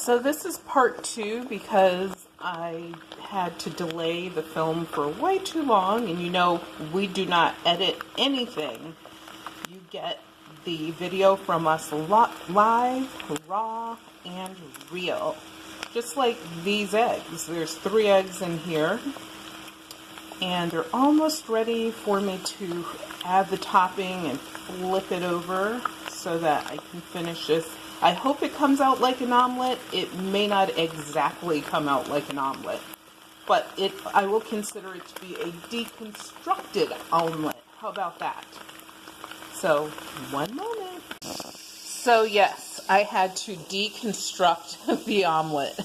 So this is part 2 because I had to delay the film for way too long, and you know we do not edit anything. You get the video from us live, raw, and real. Just like these eggs. There's 3 eggs in here, and they're almost ready for me to add the topping and flip it over so that I can finish this. I hope it comes out like an omelet. It may not exactly come out like an omelet, but I will consider it to be a deconstructed omelet. How about that? So, one moment. So yes, I had to deconstruct the omelet.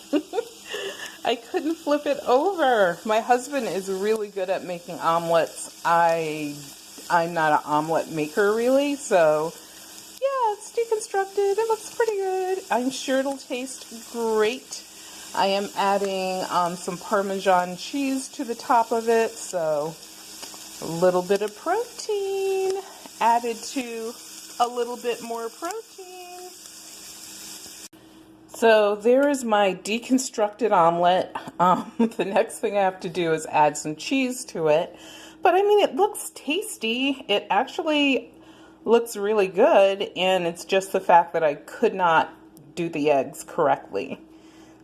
I couldn't flip it over. My husband is really good at making omelets. I'm not an omelet maker really, so yeah, it's deconstructed. It looks pretty good. I'm sure it'll taste great. I am adding some Parmesan cheese to the top of it, so a little bit of protein added to a little bit more protein. So there is my deconstructed omelet. The next thing I have to do is add some cheese to it. But I mean, it looks tasty. It actually looks really good, and it's just the fact that I could not do the eggs correctly.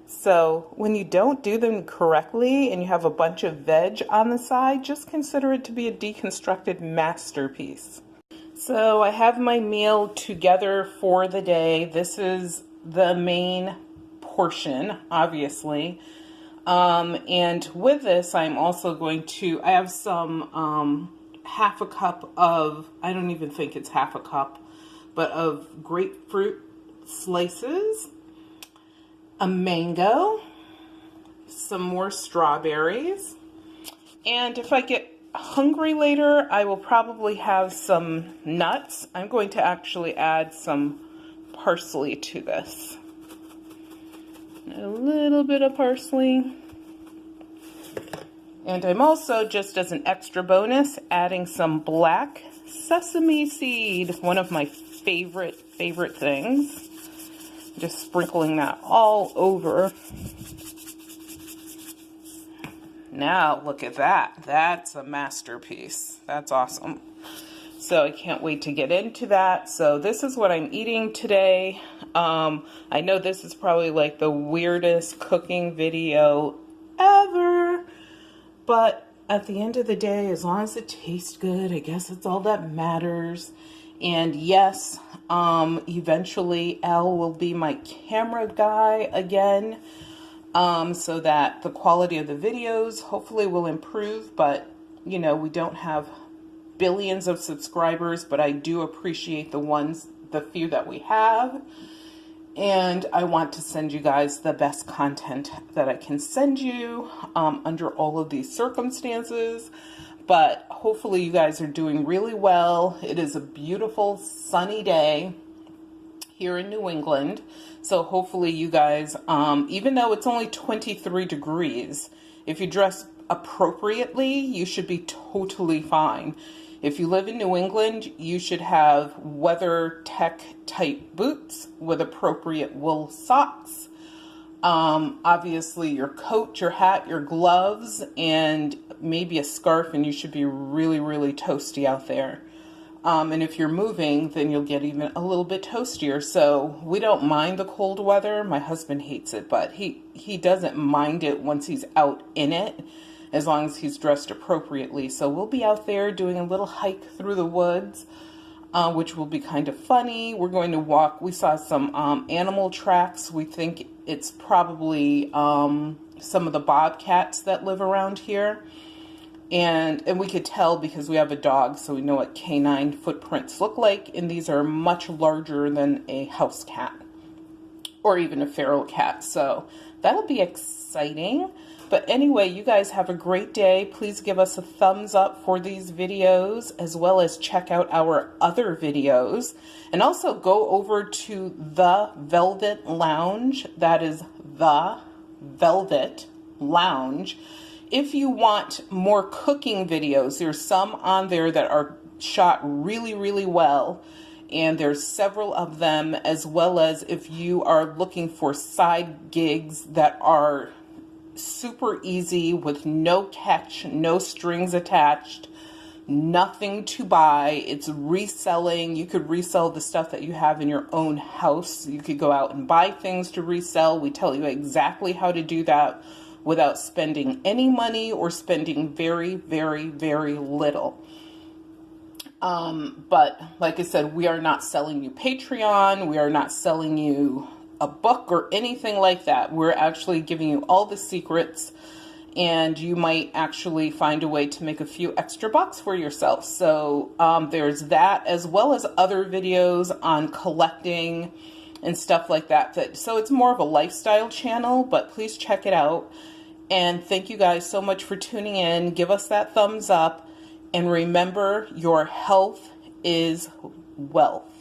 So when you don't do them correctly and you have a bunch of veg on the side, just consider it to be a deconstructed masterpiece. So I have my meal together for the day. This is the main portion, obviously. And with this, I'm also going to, I have some half a cup of, I don't even think it's half a cup, but of grapefruit slices, a mango, some more strawberries, and if I get hungry later, I will probably have some nuts. I'm going to actually add some parsley to this. A little bit of parsley. And I'm also, just as an extra bonus, adding some black sesame seed, one of my favorite things. Just sprinkling that all over. Now, look at that. That's a masterpiece. That's awesome. So I can't wait to get into that. So this is what I'm eating today. I know this is probably like the weirdest cooking video ever, but at the end of the day, as long as it tastes good, I guess it's all that matters. And yes, eventually Al will be my camera guy again, so that the quality of the videos hopefully will improve. But you know, we don't have billions of subscribers, but I do appreciate the few that we have. And I want to send you guys the best content that I can send you under all of these circumstances. But hopefully you guys are doing really well. It is a beautiful sunny day here in New England. So hopefully you guys, even though it's only 23 degrees, if you dress appropriately, you should be totally fine. If you live in New England, you should have weather tech type boots with appropriate wool socks. Obviously your coat, your hat, your gloves, and maybe a scarf, and you should be really, really toasty out there. And if you're moving, then you'll get even a little bit toastier. So we don't mind the cold weather. My husband hates it, but he doesn't mind it once he's out in it, as long as he's dressed appropriately. So we'll be out there doing a little hike through the woods, which will be kind of funny. We're going to walk. We saw some animal tracks. We think it's probably some of the bobcats that live around here. And we could tell because we have a dog, so we know what canine footprints look like. And these are much larger than a house cat or even a feral cat. So that'll be exciting. But anyway, you guys have a great day. Please give us a thumbs up for these videos, as well as check out our other videos. And also go over to The Velvet Lounge. That is The Velvet Lounge. If you want more cooking videos, there's some on there that are shot really, really well. and there's several of them, as well as if you are looking for side gigs that are super easy with no catch, no strings attached, nothing to buy. It's reselling. You could resell the stuff that you have in your own house. You could go out and buy things to resell. We tell you exactly how to do that without spending any money or spending very, very, very little. But like I said, we are not selling you Patreon. We are not selling you a book or anything like that. We're actually giving you all the secrets, and you might actually find a way to make a few extra bucks for yourself. So there's that, as well as other videos on collecting and stuff like that. So it's more of a lifestyle channel, but please check it out. And thank you guys so much for tuning in. Give us that thumbs up. And remember, your health is wealth.